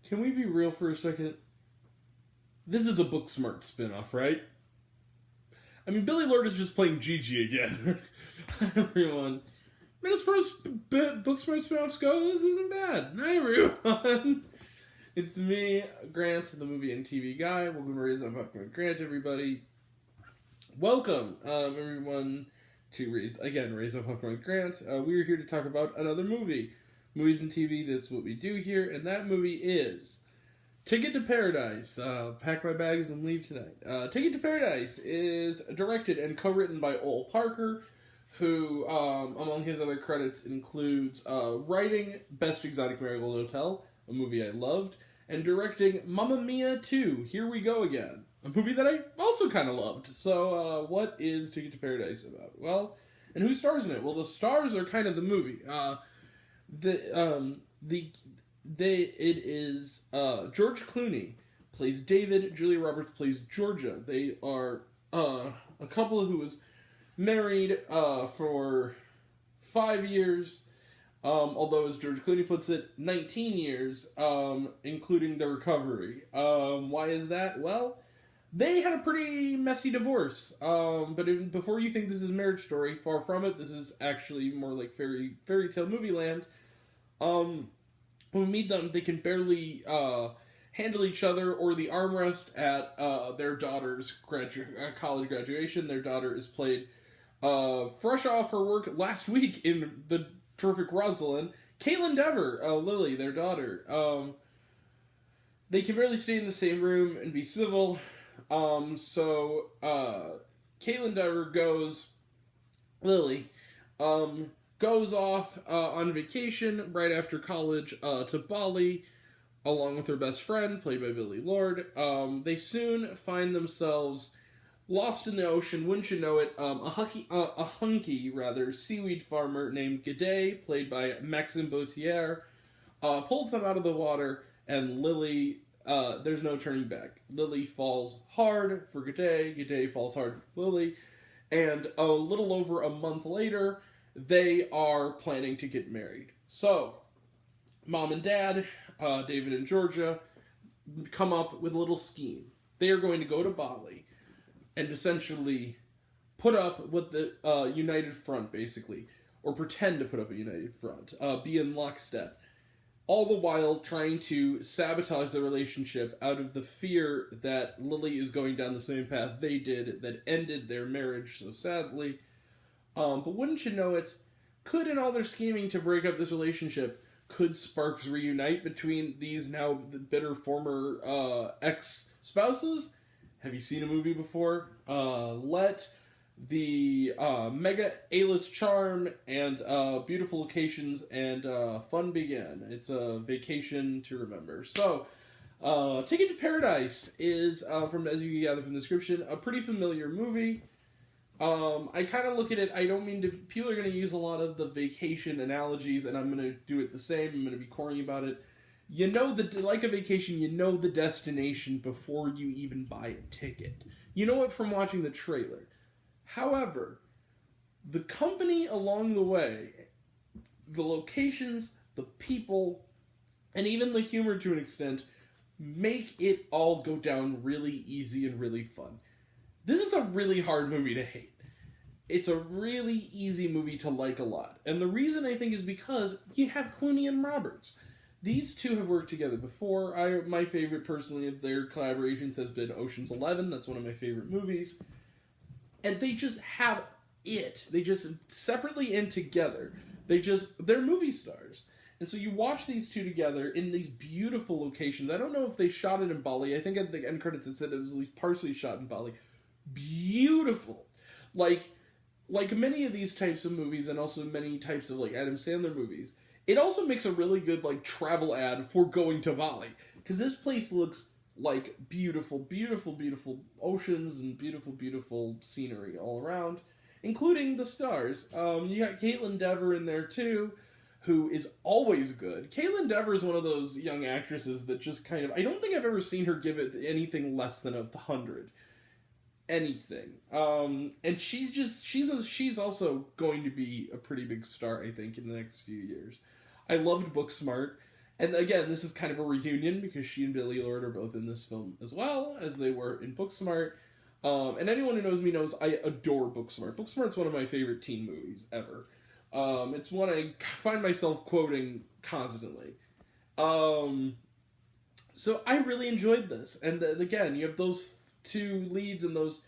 Can we be real for a second? This is a Booksmart spinoff, right? I mean, Billy Lord is just playing Gigi again. Everyone. I mean, as far as Booksmart spinoffs go, this isn't bad. Hi, everyone. It's me, Grant, the movie and TV guy. Welcome to Raise Up with Grant, everybody. Welcome, everyone, to Raise Up with Grant. We are here to talk about another movie. Movies and TV, that's what we do here, and that movie is Ticket to Paradise. Pack my bags and leave tonight. Ticket to Paradise is directed and co-written by Ol Parker, who, among his other credits, includes writing Best Exotic Marigold Hotel, a movie I loved, and directing Mamma Mia 2, Here We Go Again, a movie that I also kind of loved. So, what is Ticket to Paradise about? Well, and who stars in it? Well, the stars are kind of the movie. It is George Clooney plays David, Julia Roberts plays Georgia. They are a couple who was married for 5 years, although as George Clooney puts it, 19 years, including the recovery. Why is that? Well, they had a pretty messy divorce, but before you think this is a marriage story, far from it. This is actually more like fairy tale movie land. When we meet them, they can barely handle each other or the armrest at their daughter's college graduation. Their daughter is played fresh off her work last week in the terrific Rosalind, Caitlin Dever, Lily, their daughter. They can barely stay in the same room and be civil. So Caitlin Dever Lily goes off on vacation right after college to Bali, along with her best friend, played by Billy Lord. They soon find themselves lost in the ocean. Wouldn't you know it? A hunky seaweed farmer named G'day, played by Maxime Bautier, pulls them out of the water, and Lily, there's no turning back. Lily falls hard for G'day, G'day falls hard for Lily, and a little over a month later, they are planning to get married. So, mom and dad, David and Georgia, come up with a little scheme. They are going to go to Bali and essentially put up with the united front, basically, or pretend to put up a united front, be in lockstep, all the while trying to sabotage the relationship out of the fear that Lily is going down the same path they did that ended their marriage so sadly. But wouldn't you know it, could in all their scheming to break up this relationship, could sparks reunite between these now bitter former ex-spouses? Have you seen a movie before? Let the mega A-list charm and beautiful locations and fun begin. It's a vacation to remember. So, Ticket to Paradise is, from as you can gather from the description, a pretty familiar movie. I kind of look at it, I don't mean to, people are going to use a lot of the vacation analogies, and I'm going to do it the same, I'm going to be corny about it. You know, like a vacation, you know the destination before you even buy a ticket. You know it from watching the trailer. However, the company along the way, the locations, the people, and even the humor to an extent, make it all go down really easy and really fun. This is a really hard movie to hate. It's a really easy movie to like a lot. And the reason I think is because you have Clooney and Roberts. These two have worked together before. My favorite, personally, of their collaborations has been Ocean's 11. That's one of my favorite movies. And they just have it. They just, separately and together, they're movie stars. And so you watch these two together in these beautiful locations. I don't know if they shot it in Bali. I think at the end credits it said it was at least partially shot in Bali. Beautiful. Like many of these types of movies, and also many types of like Adam Sandler movies, it also makes a really good like travel ad for going to Bali, because this place looks like beautiful, beautiful, beautiful oceans and beautiful, beautiful scenery all around, including the stars. You got Caitlin Dever in there too, who is always good. Caitlin Dever is one of those young actresses that just kind of, I don't think I've ever seen her give it anything less than 100. Anything. And she's also going to be a pretty big star, I think, in the next few years. I loved Booksmart, And again, this is kind of a reunion because she and Billie Lourd are both in this film as well as they were in Booksmart. And anyone who knows me knows I adore Booksmart. Booksmart's one of my favorite teen movies ever. It's one I find myself quoting constantly. So I really enjoyed this. And again, you have those two leads and those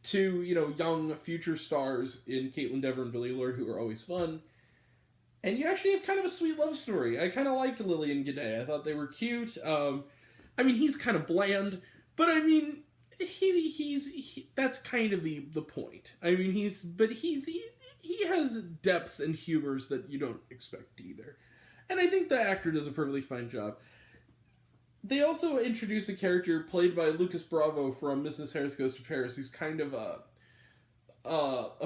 two, young future stars in Caitlin Dever and Billie Lourd who are always fun. And you actually have kind of a sweet love story. I kind of liked Lily and G'day. I thought they were cute. He's kind of bland, but that's kind of the point. He has depths and humors that you don't expect either. And I think the actor does a perfectly fine job. They also introduce a character played by Lucas Bravo from Mrs. Harris Goes to Paris, who's kind of a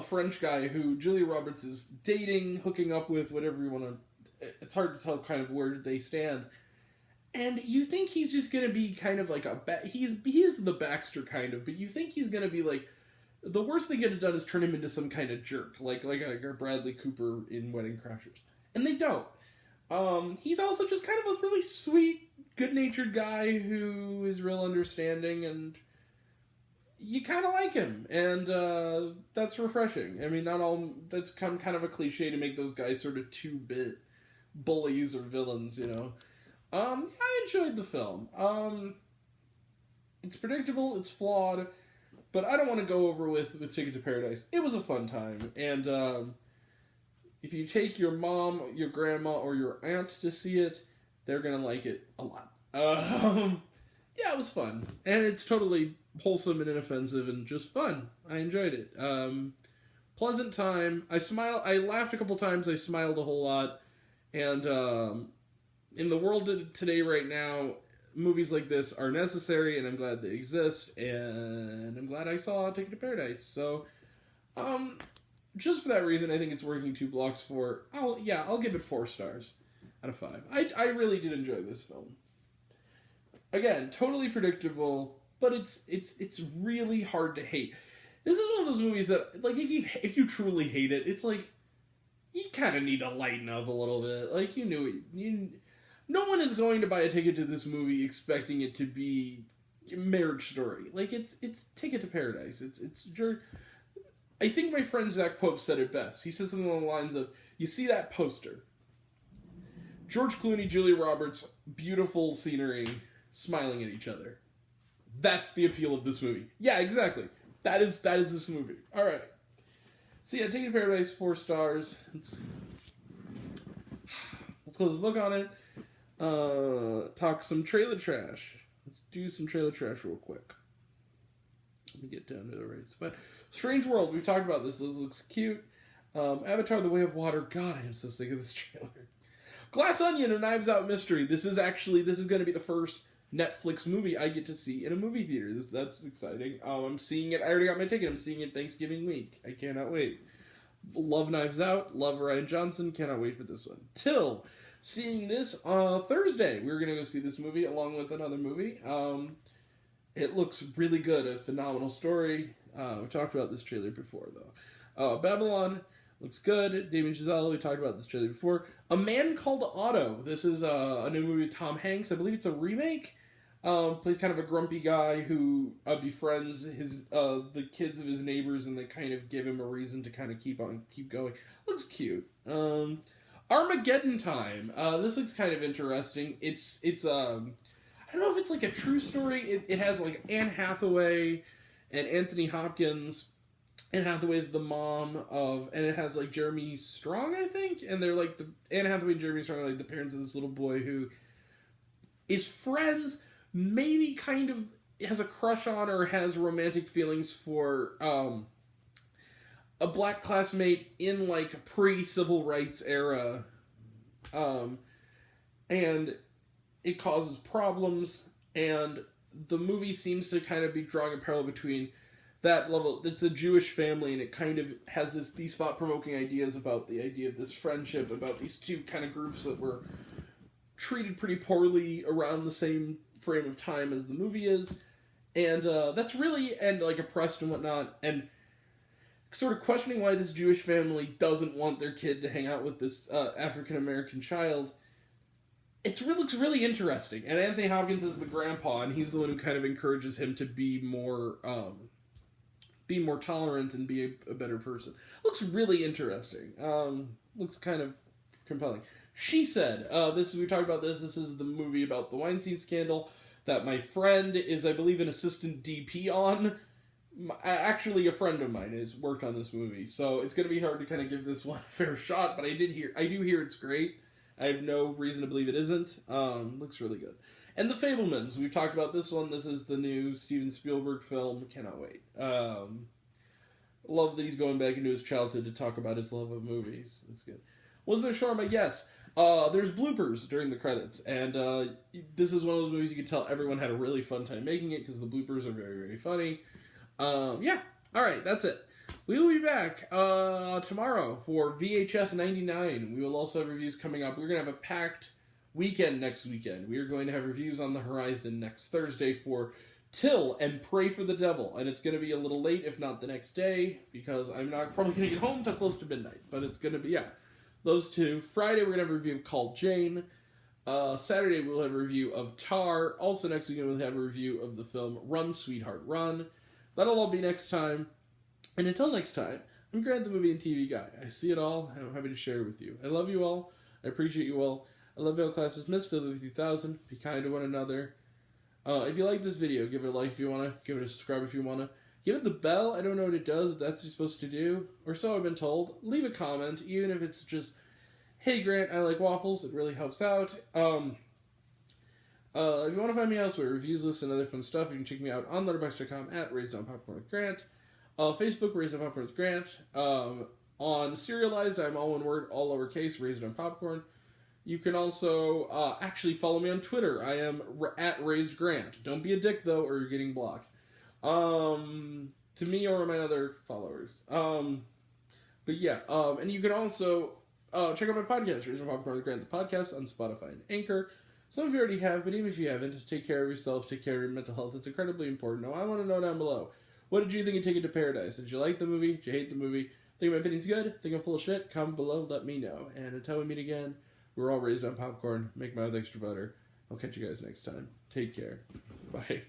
French guy who Julia Roberts is dating, hooking up with, whatever you want to... It's hard to tell kind of where they stand. And you think he's just going to be kind of like he is the Baxter kind of, but you think he's going to be like... The worst they could have done is turn him into some kind of jerk, like a Bradley Cooper in Wedding Crashers. And they don't. He's also just kind of a really sweet, good-natured guy who is real understanding, and you kind of like him, and that's refreshing. That's kind of a cliche to make those guys sort of two-bit bullies or villains, I enjoyed the film. It's predictable, it's flawed, but I don't want to go over with Ticket to Paradise. It was a fun time, and if you take your mom, your grandma, or your aunt to see it, they're going to like it a lot. Yeah, it was fun. And it's totally wholesome and inoffensive and just fun. I enjoyed it. Pleasant time. I laughed a couple times. I smiled a whole lot. And in the world today right now, movies like this are necessary, and I'm glad they exist. And I'm glad I saw Ticket to Paradise. So, just for that reason, I think it's working 2 blocks for... I'll give it 4 stars out of 5. I really did enjoy this film. Again, totally predictable, but it's really hard to hate. This is one of those movies that, like, if you truly hate it, it's like, you kind of need to lighten up a little bit. Like, no one is going to buy a ticket to this movie expecting it to be a Marriage Story. Like, it's Ticket to Paradise. I think my friend Zach Pope said it best. He said something along the lines of, you see that poster. George Clooney, Julia Roberts, beautiful scenery, smiling at each other. That's the appeal of this movie. Yeah, exactly. That is this movie. Alright. So yeah, Ticket to Paradise, 4 stars. Let's close the book on it. Talk some trailer trash. Let's do some trailer trash real quick. Let me get down to the right spot. Strange World, we've talked about this. This looks cute. Avatar: The Way of Water. God, I am so sick of this trailer. Glass Onion, A Knives Out Mystery. This is going to be the first Netflix movie I get to see in a movie theater. That's exciting. I'm seeing it. I already got my ticket. I'm seeing it Thanksgiving week. I cannot wait. Love Knives Out. Love Ryan Johnson. Cannot wait for this one. Till seeing this Thursday. We're going to go see this movie along with another movie. It looks really good. A phenomenal story. We talked about this trailer before, though. Babylon looks good. Damien Chazelle, we talked about this trailer before. A Man Called Otto. This is a new movie with Tom Hanks. I believe it's a remake. Plays kind of a grumpy guy who befriends the kids of his neighbors, and they kind of give him a reason to kind of keep going. Looks cute. Armageddon Time. This looks kind of interesting. It's I don't know if it's like a true story. It has like Anne Hathaway and Anthony Hopkins. Anne Hathaway is the mom of, and it has like Jeremy Strong, I think, and they're like Anne Hathaway and Jeremy Strong are like the parents of this little boy who is friends, maybe kind of has a crush on or has romantic feelings for a black classmate in like pre-civil rights era, and it causes problems, and the movie seems to kind of be drawing a parallel between that level. It's a Jewish family, and it kind of has these thought-provoking ideas about the idea of this friendship, about these two kind of groups that were treated pretty poorly around the same frame of time as the movie is, and that's really, and like oppressed and whatnot, and sort of questioning why this Jewish family doesn't want their kid to hang out with this African-American child. looks really interesting. And Anthony Hopkins is the grandpa, and he's the one who kind of encourages him to be more tolerant and be a better person. Looks really interesting. Looks kind of compelling. She said, we talked about this. This is the movie about the Weinstein scandal that my friend is, I believe, an assistant DP on. Actually, a friend of mine has worked on this movie, so it's going to be hard to kind of give this one a fair shot. But I do hear it's great. I have no reason to believe it isn't. Looks really good. And The Fabelmans, we've talked about this one. This is the new Steven Spielberg film. Cannot wait. Love that he's going back into his childhood to talk about his love of movies. Looks good. Was there shawarma? Yes. There's bloopers during the credits, and this is one of those movies you can tell everyone had a really fun time making it because the bloopers are very, very funny. Yeah. Alright, that's it. We will be back tomorrow for VHS 99. We will also have reviews coming up. We're going to have a packed weekend next weekend. We are going to have reviews on the horizon next Thursday for Till and Pray for the Devil. And it's going to be a little late, if not the next day, because I'm not probably going to get home till close to midnight. But it's going to be, those two. Friday, we're going to have a review of Call Jane. Saturday, we'll have a review of Tar. Also, next weekend, we'll have a review of the film Run, Sweetheart, Run. That'll all be next time. And until next time, I'm Grant, the movie and TV guy. I see it all, and I'm happy to share it with you. I love you all. I appreciate you all. I love you all, class dismissed. Still live with you 1,000. Be kind to one another. If you like this video, give it a like if you want to. Give it a subscribe if you want to. Give it the bell. I don't know what it does. That's what you're supposed to do. Or so I've been told. Leave a comment, even if it's just, hey Grant, I like waffles. It really helps out. If you want to find me elsewhere, reviews, lists, and other fun stuff, you can check me out on letterboxd.com at Raised on Popcorn with Grant. Facebook, Raised on Popcorn with Grant. On Serialized, I'm all one word, all lowercase, Raised on Popcorn. You can also actually follow me on Twitter. I am at Raised Grant. Don't be a dick, though, or you're getting blocked. To me or my other followers. But yeah, and you can also check out my podcast, Raised on Popcorn with Grant, the podcast, on Spotify and Anchor. Some of you already have, but even if you haven't, take care of yourself, take care of your mental health. It's incredibly important. Now, I want to know down below. What did you think of Ticket to Paradise? Did you like the movie? Did you hate the movie? Think my opinion's good? Think I'm full of shit? Comment below, let me know. And until we meet again, we're all raised on popcorn. Make my mouth extra butter. I'll catch you guys next time. Take care. Bye.